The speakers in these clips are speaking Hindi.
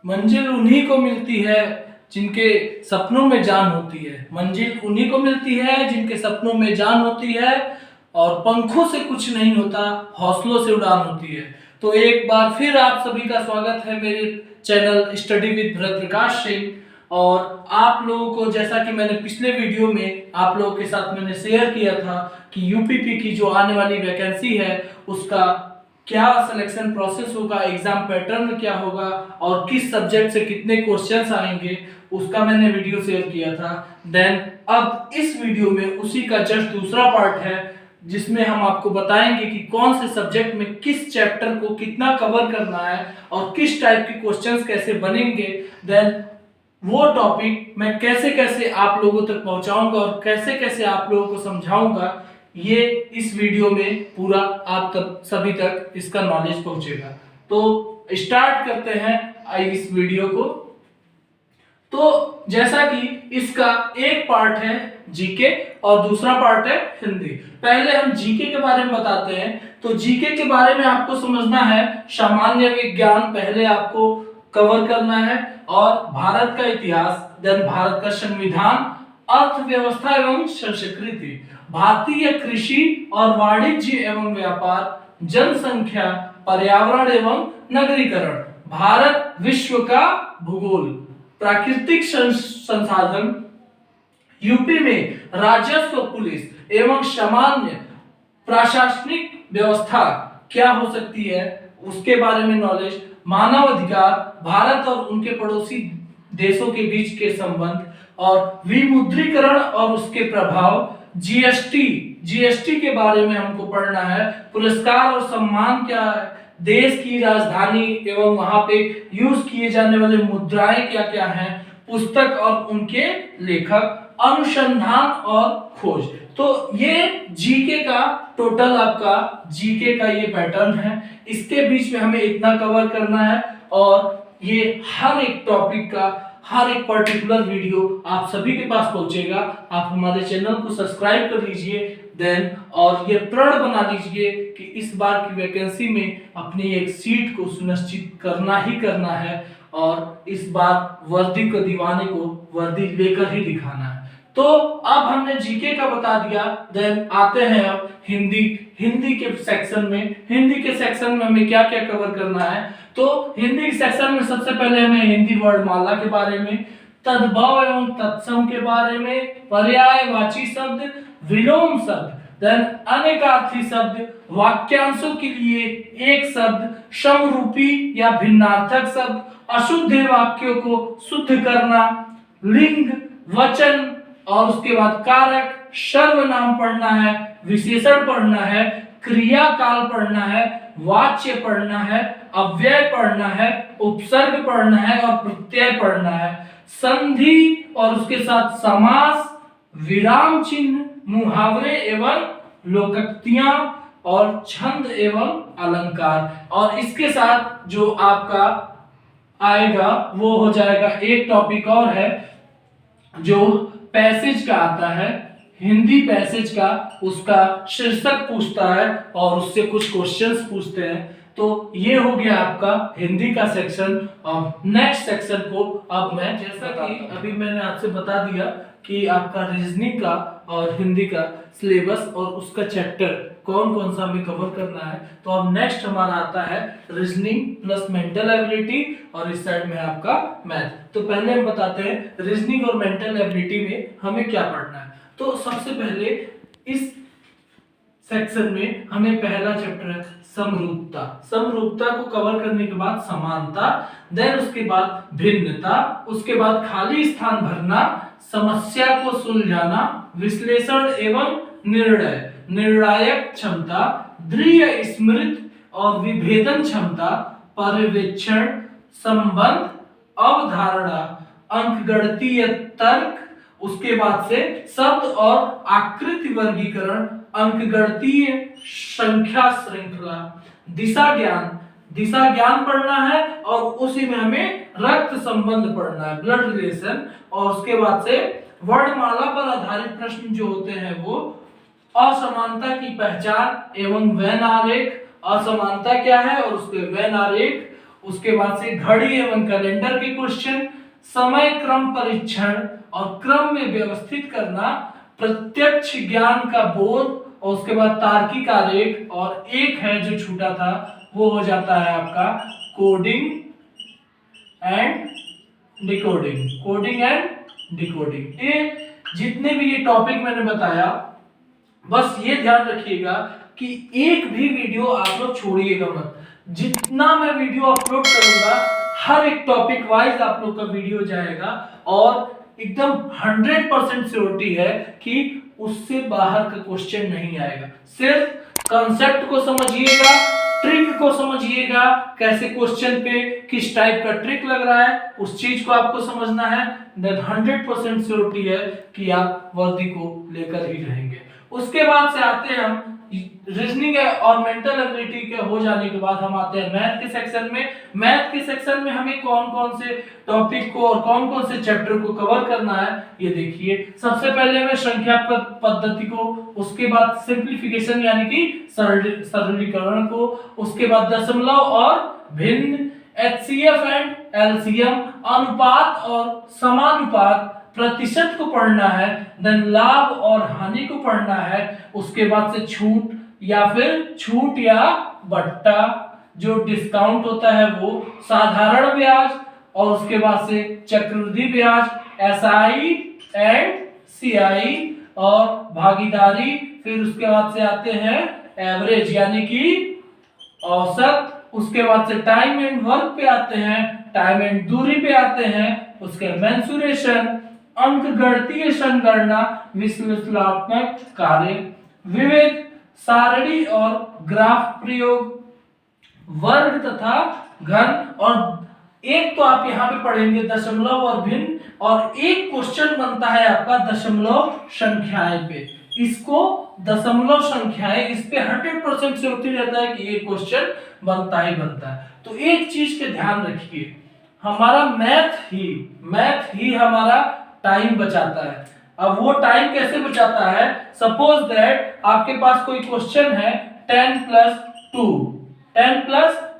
मंजिल उन्हीं को मिलती है जिनके सपनों में जान होती है। मंजिल उन्हीं को मिलती है जिनके सपनों में जान होती है। और पंखों से कुछ नहीं होता, हौसलों से उड़ान होती है। तो एक बार फिर आप सभी का स्वागत है मेरे channel study with Bharat Prakash Singh. और आप लोगों को, जैसा कि मैंने पिछले वीडियो में आप लोगों के साथ मैंने शेयर किया था कि यूपीपी की जो आने वाली वैकेंसी है उसका क्या सिलेक्शन प्रोसेस होगा, एग्जाम पैटर्न क्या होगा और किस सब्जेक्ट से कितने क्वेश्चंस आएंगे, उसका मैंने वीडियो शेयर किया था। देन अब इस वीडियो में उसी का जस्ट दूसरा पार्ट है जिसमें हम आपको बताएंगे कि कौन से सब्जेक्ट में किस चैप्टर को कितना कवर करना है और किस टाइप के क्वेश्चंस कैसे बनेंगे। देन वो टॉपिक मैं कैसे कैसे आप लोगों तक पहुंचाऊंगा और कैसे कैसे आप लोगों को समझाऊंगा, ये इस वीडियो में पूरा आप तक सभी तक इसका नॉलेज पहुंचेगा। तो स्टार्ट करते हैं इस वीडियो को। तो जैसा कि इसका एक पार्ट है जीके और दूसरा पार्ट है हिंदी। पहले हम जीके के बारे में बताते हैं। तो जीके के बारे में आपको समझना है सामान्य विज्ञान पहले आपको कवर करना है, और भारत का इतिहास, देन भारत का संविधान, अर्थव्यवस्था एवं संस्कृति, भारतीय कृषि और वाणिज्य एवं व्यापार, जनसंख्या, पर्यावरण एवं नगरीकरण, भारत विश्व का भूगोल, प्राकृतिक संसाधन, यूपी में राजस्व, पुलिस एवं सामान्य प्रशासनिक व्यवस्था क्या हो सकती है उसके बारे में नॉलेज, मानव अधिकार, भारत और उनके पड़ोसी देशों के बीच के संबंध, और विमुद्रीकरण और उसके प्रभाव, जीएसटी के बारे में हमको पढ़ना है, पुरस्कार और सम्मान क्या है, देश की राजधानी एवं वहां पे यूज किए जाने वाले मुद्राएं क्या क्या हैं, पुस्तक और उनके लेखक, अनुसंधान और खोज। तो ये जीके का टोटल आपका जीके का ये पैटर्न है। इसके बीच में हमें इतना कवर करना है, और ये हर एक टॉपिक का हर एक पर्टिकुलर वीडियो आप सभी के पास पहुंचेगा। आप हमारे चैनल को सब्सक्राइब कर लीजिए, देन और ये प्रण बना लीजिए कि इस बार की वैकेंसी में अपनी एक सीट को सुनिश्चित करना ही करना है, और इस बार वर्दी को दीवाने को वर्दी लेकर ही दिखाना है। तो अब हमने जीके का बता दिया, देन आते हैं अब हिंदी के सेक्शन में। हिंदी के सेक्शन में हमें क्या क्या कवर करना है। तो हिंदी के सेक्शन में सबसे पहले हमें हिंदी वर्णमाला के बारे में, तद्भव एवं तत्सम के बारे में, पर्यायवाची शब्द, विलोम शब्द, देन अनेकार्थी शब्द, वाक्यांशों के लिए एक शब्द, समरूपी या भिन्नार्थक शब्द, अशुद्ध वाक्यों को शुद्ध करना, लिंग, वचन और उसके बाद कारक, सर्वनाम पढ़ना है, विशेषण पढ़ना है, क्रिया काल पढ़ना है, वाच्य पढ़ना है, अव्यय पढ़ना है, उपसर्ग पढ़ना है और प्रत्यय पढ़ना है, संधि और उसके साथ समास, विराम चिन्ह, मुहावरे एवं लोकोक्तियां और छंद एवं अलंकार। और इसके साथ जो आपका आएगा वो हो जाएगा एक टॉपिक और है जो पैसेज का आता है, हिंदी पैसेज का, उसका शीर्षक पूछता है और उससे कुछ क्वेश्चंस पूछते हैं। तो ये हो गया आपका हिंदी का सेक्शन। और नेक्स्ट सेक्शन को अब मैं, जैसा कि अभी मैंने आपसे बता दिया कि आपका रीजनिंग का और हिंदी का सिलेबस और उसका चैप्टर कौन कौन सा हमें कवर करना है। तो अब नेक्स्ट हमारा आता है रीजनिंग प्लस मेंटल एबिलिटी, और इस साइड में आपका मैथ। तो पहले हम बताते हैं रीजनिंग और मेंटल एबिलिटी में हमें क्या पढ़ना है। तो सबसे पहले इस सेक्शन में हमें पहला चैप्टर है समरूपता। समरूपता को कवर करने के बाद समानता, देन उसके बाद भिन्नता, उसके बाद खाली स्थान भरना, समस्या को सुलझाना, विश्लेषण एवं निर्णय, निर्णायक क्षमता, दृढ़ स्मृति और विभेदन क्षमता, पर्यवेक्षण, संबंध, अवधारणा, अंकगणितीय तर्क, उसके बाद से शब्द और आकृति वर्गीकरण, अंकगणितीय संख्या श्रृंखला, दिशा ज्ञान पढ़ना है, और उसी में हमें रक्त संबंध पढ़ना है, ब्लड रिलेशन। और उसके बाद से वर्णमाला पर आधारित प्रश्न जो होते हैं वो असमानता की पहचान एवं वैन आरेख, असमानता क्या है और उसके वैन आरेख, उसके बाद से घड़ी एवं कैलेंडर के क्वेश्चन, समय क्रम परीक्षण और क्रम में व्यवस्थित करना, प्रत्यक्ष ज्ञान का बोध, और उसके बाद तार्किक आरेख, और एक है जो छूटा था वो हो जाता है आपका coding and decoding. Coding and decoding, ये जितने भी ये टॉपिक मैंने बताया, बस ये ध्यान रखिएगा कि एक भी वीडियो आप लोग छोड़िएगा मत। जितना मैं वीडियो अपलोड करूंगा हर एक टॉपिक वाइज आप लोग का वीडियो जाएगा, और एकदम 100% श्योरिटी है कि उससे बाहर का क्वेश्चन नहीं आएगा। सिर्फ कंसेप्ट को समझिएगा, ट्रिक को समझिएगा, कैसे क्वेश्चन पे किस टाइप का ट्रिक लग रहा है उस चीज को आपको समझना है। देन 100% श्योरिटी है कि आप वर्दी को लेकर ही रहेंगे। उसके बाद से आते हैं हम रीजनिंग और मेंटल एबिलिटी के हो जाने के बाद हम आते हैं मैथ के सेक्शन में। मैथ के सेक्शन में हमें कौन कौन से टॉपिक को और कौन कौन से चैप्टर को कवर करना है ये देखिए। सबसे पहले हमें संख्या पद्धति को, उसके बाद सिंप्लीफिकेशन यानी कि सरलीकरण को, उसके बाद दशमलव और भिन्न, एचसीएफ एंड एलसीएम, अनुपात और समानुपात, प्रतिशत को पढ़ना है, देन लाभ और हानि को पढ़ना है, उसके बाद से छूट या फिर छूट या बट्टा, जो डिस्काउंट होता है वो, साधारण ब्याज, और उसके बाद से चक्रवृद्धि ब्याज, एसआई एंड सीआई, और भागीदारी। फिर उसके बाद से आते हैं एवरेज यानी कि औसत, उसके बाद से टाइम एंड वर्क पे आते हैं, टाइम एंड दूरी पे आते हैं, उसके मेंसुरेशन, अंक गणितीय संगणना, विश्लेषणात्मक कार्य, विविध, सारणी और ग्राफ प्रयोग, वर्ग तथा घन, और एक तो आप यहाँ पे पढ़ेंगे दशमलव और भिन्न, और एक क्वेश्चन बनता है आपका दशमलव संख्याएं पे। इसको दशमलव संख्याएं, इस पे 100% श्योरिटी रहता है कि ये क्वेश्चन बनता ही बनता है। तो एक चीज के ध्यान रखिए, हमारा मैथ ही हमारा टाइम बचाता है। अब वो टाइम कैसे बचाता है? सपोज दैट आपके पास कोई क्वेश्चन है 10 प्लस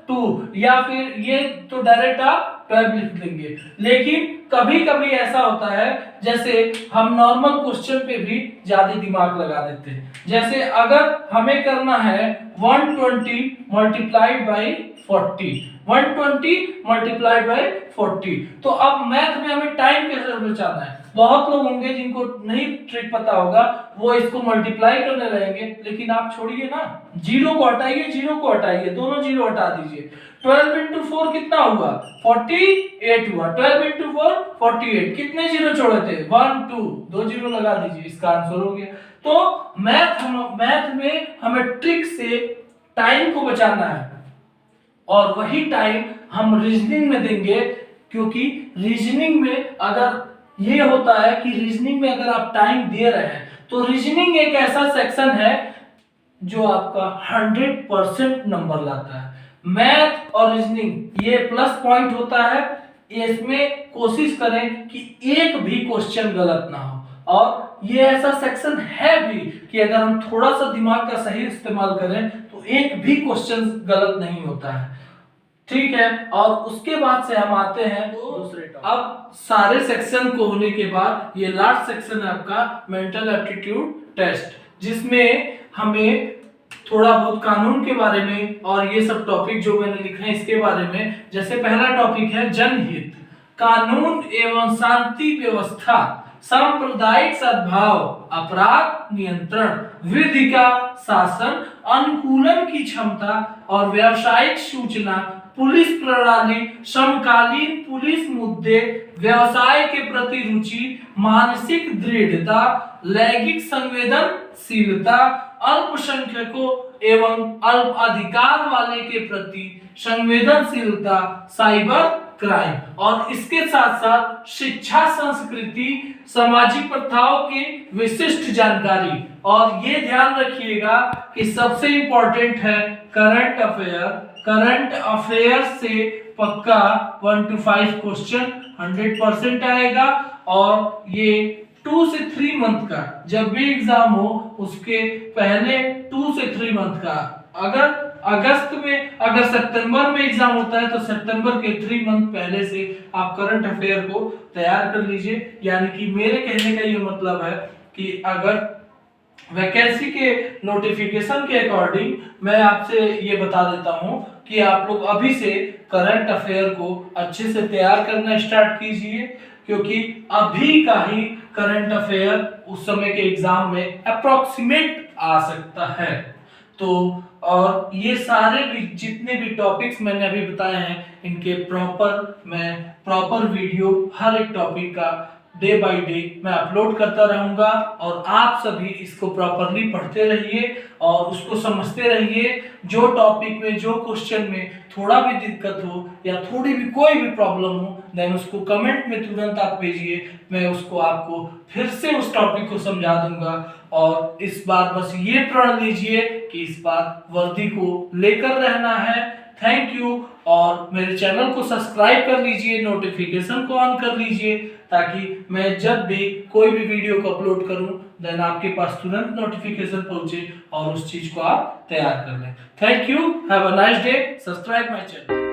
2, या फिर ये तो डायरेक्ट आप 12 लिख देंगे, लेकिन कभी कभी ऐसा होता है जैसे हम नॉर्मल क्वेश्चन पे भी ज्यादा दिमाग लगा देते हैं। जैसे अगर हमें करना है 120 मल्टीप्लाइड बाई 40, 120 मल्टीप्लाइड बाई 40, तो अब मैथ में हमें टाइम कैसे बचाना है? बहुत लोग होंगे जिनको नहीं ट्रिक पता होगा, वो इसको मल्टीप्लाई करने लगेंगे, लेकिन आप छोड़िए ना, जीरो को हटाइए, दोनों जीरो हटा दीजिए। 12 इंटू 4 कितना हुआ? 48 हुआ। 12 इंटू 4 48, कितने जीरो छोड़े थे? 1 2, 2 जीरो लगा दीजिए, इसका आंसर हो गया। तो मैथ में हमें ट्रिक से टाइम को बचाना है, और वही टाइम हम रीजनिंग में देंगे, क्योंकि रीजनिंग में अगर ये होता है कि रीजनिंग में अगर आप टाइम दे रहे हैं तो रीजनिंग एक ऐसा सेक्शन है जो आपका 100% नंबर लाता है। मैथ और रीजनिंग ये प्लस पॉइंट होता है, इसमें कोशिश करें कि एक भी क्वेश्चन गलत ना हो, और ये ऐसा सेक्शन है भी कि अगर हम थोड़ा सा दिमाग का सही इस्तेमाल करें तो एक भी क्वेश्चन गलत नहीं होता है। ठीक है, और उसके बाद से हम आते हैं दूसरे टॉपिक। अब सारे सेक्शन को होने के बाद ये लास्ट सेक्शन है आपका मेंटल एप्टीट्यूड टेस्ट, जिसमें हमें थोड़ा बहुत कानून के बारे में और ये सब टॉपिक जो मैंने लिखे हैं इसके बारे में। जैसे पहला टॉपिक है जनहित, कानून एवं शांति व्यवस्था, सांप्रदायिक सद्भाव, अपराध नियंत्रण, विधि का शासन, अनुकूलन की क्षमता और व्यावसायिक सूचना, पुलिस प्रणाली, समकालीन पुलिस मुद्दे, व्यवसाय के प्रति रुचि, मानसिक दृढ़ता, लैंगिक संवेदनशीलता, अल्पसंख्यकों एवं अल्प अधिकार वाले के प्रति संवेदनशीलता, साइबर क्राइम, और इसके साथ साथ शिक्षा, संस्कृति, सामाजिक प्रथाओं की विशिष्ट जानकारी। और ये ध्यान रखिएगा कि सबसे इंपॉर्टेंट है करंट अफेयर। करंट अफेयर से पक्का 1 to 5 क्वेश्चन 100% आएगा, और ये 2 से 3 मंथ का जब भी एग्जाम हो उसके पहले 2 से 3 मंथ का अगर अगस्त में, अगर सितंबर में एग्जाम होता है तो सितंबर के 3 मंथ पहले से आप करंट अफेयर को तैयार कर लीजिए। यानी कि मेरे कहने का ये मतलब है कि अगर वैकेंसी के नोटिफिकेशन के अकॉर्डिंग मैं आपसे ये बता देता हूं कि आप लोग अभी से करंट अफेयर को अच्छे से तैयार करना स्टार्ट कीजिए, क्योंकि अभी का ही करंट अफेयर उस समय के एग्जाम में अप्रोक्सीमेट आ सकता है। तो और ये सारे भी जितने भी टॉपिक्स मैंने अभी बताए हैं, इनके मैं प्रॉपर वीडियो हर एक टॉपिक का डे बाय डे मैं अपलोड करता रहूंगा, और आप सभी इसको प्रॉपरली पढ़ते रहिए और उसको समझते रहिए। जो टॉपिक में, जो क्वेश्चन में थोड़ा भी दिक्कत हो या थोड़ी भी कोई भी प्रॉब्लम हो, देन उसको कमेंट में तुरंत आप भेजिए, मैं उसको आपको फिर से उस टॉपिक को समझा दूंगा। और इस बार बस ये प्रण लीजिए कि इस बार वर्दी को लेकर रहना है। Thank you. और मेरे चैनल को सब्सक्राइब कर लीजिए, नोटिफिकेशन को ऑन कर लीजिए, ताकि मैं जब भी कोई भी वीडियो को अपलोड करूं देन आपके पास तुरंत नोटिफिकेशन पहुंचे और उस चीज को आप तैयार कर लें। Thank you, have a nice day, subscribe my channel.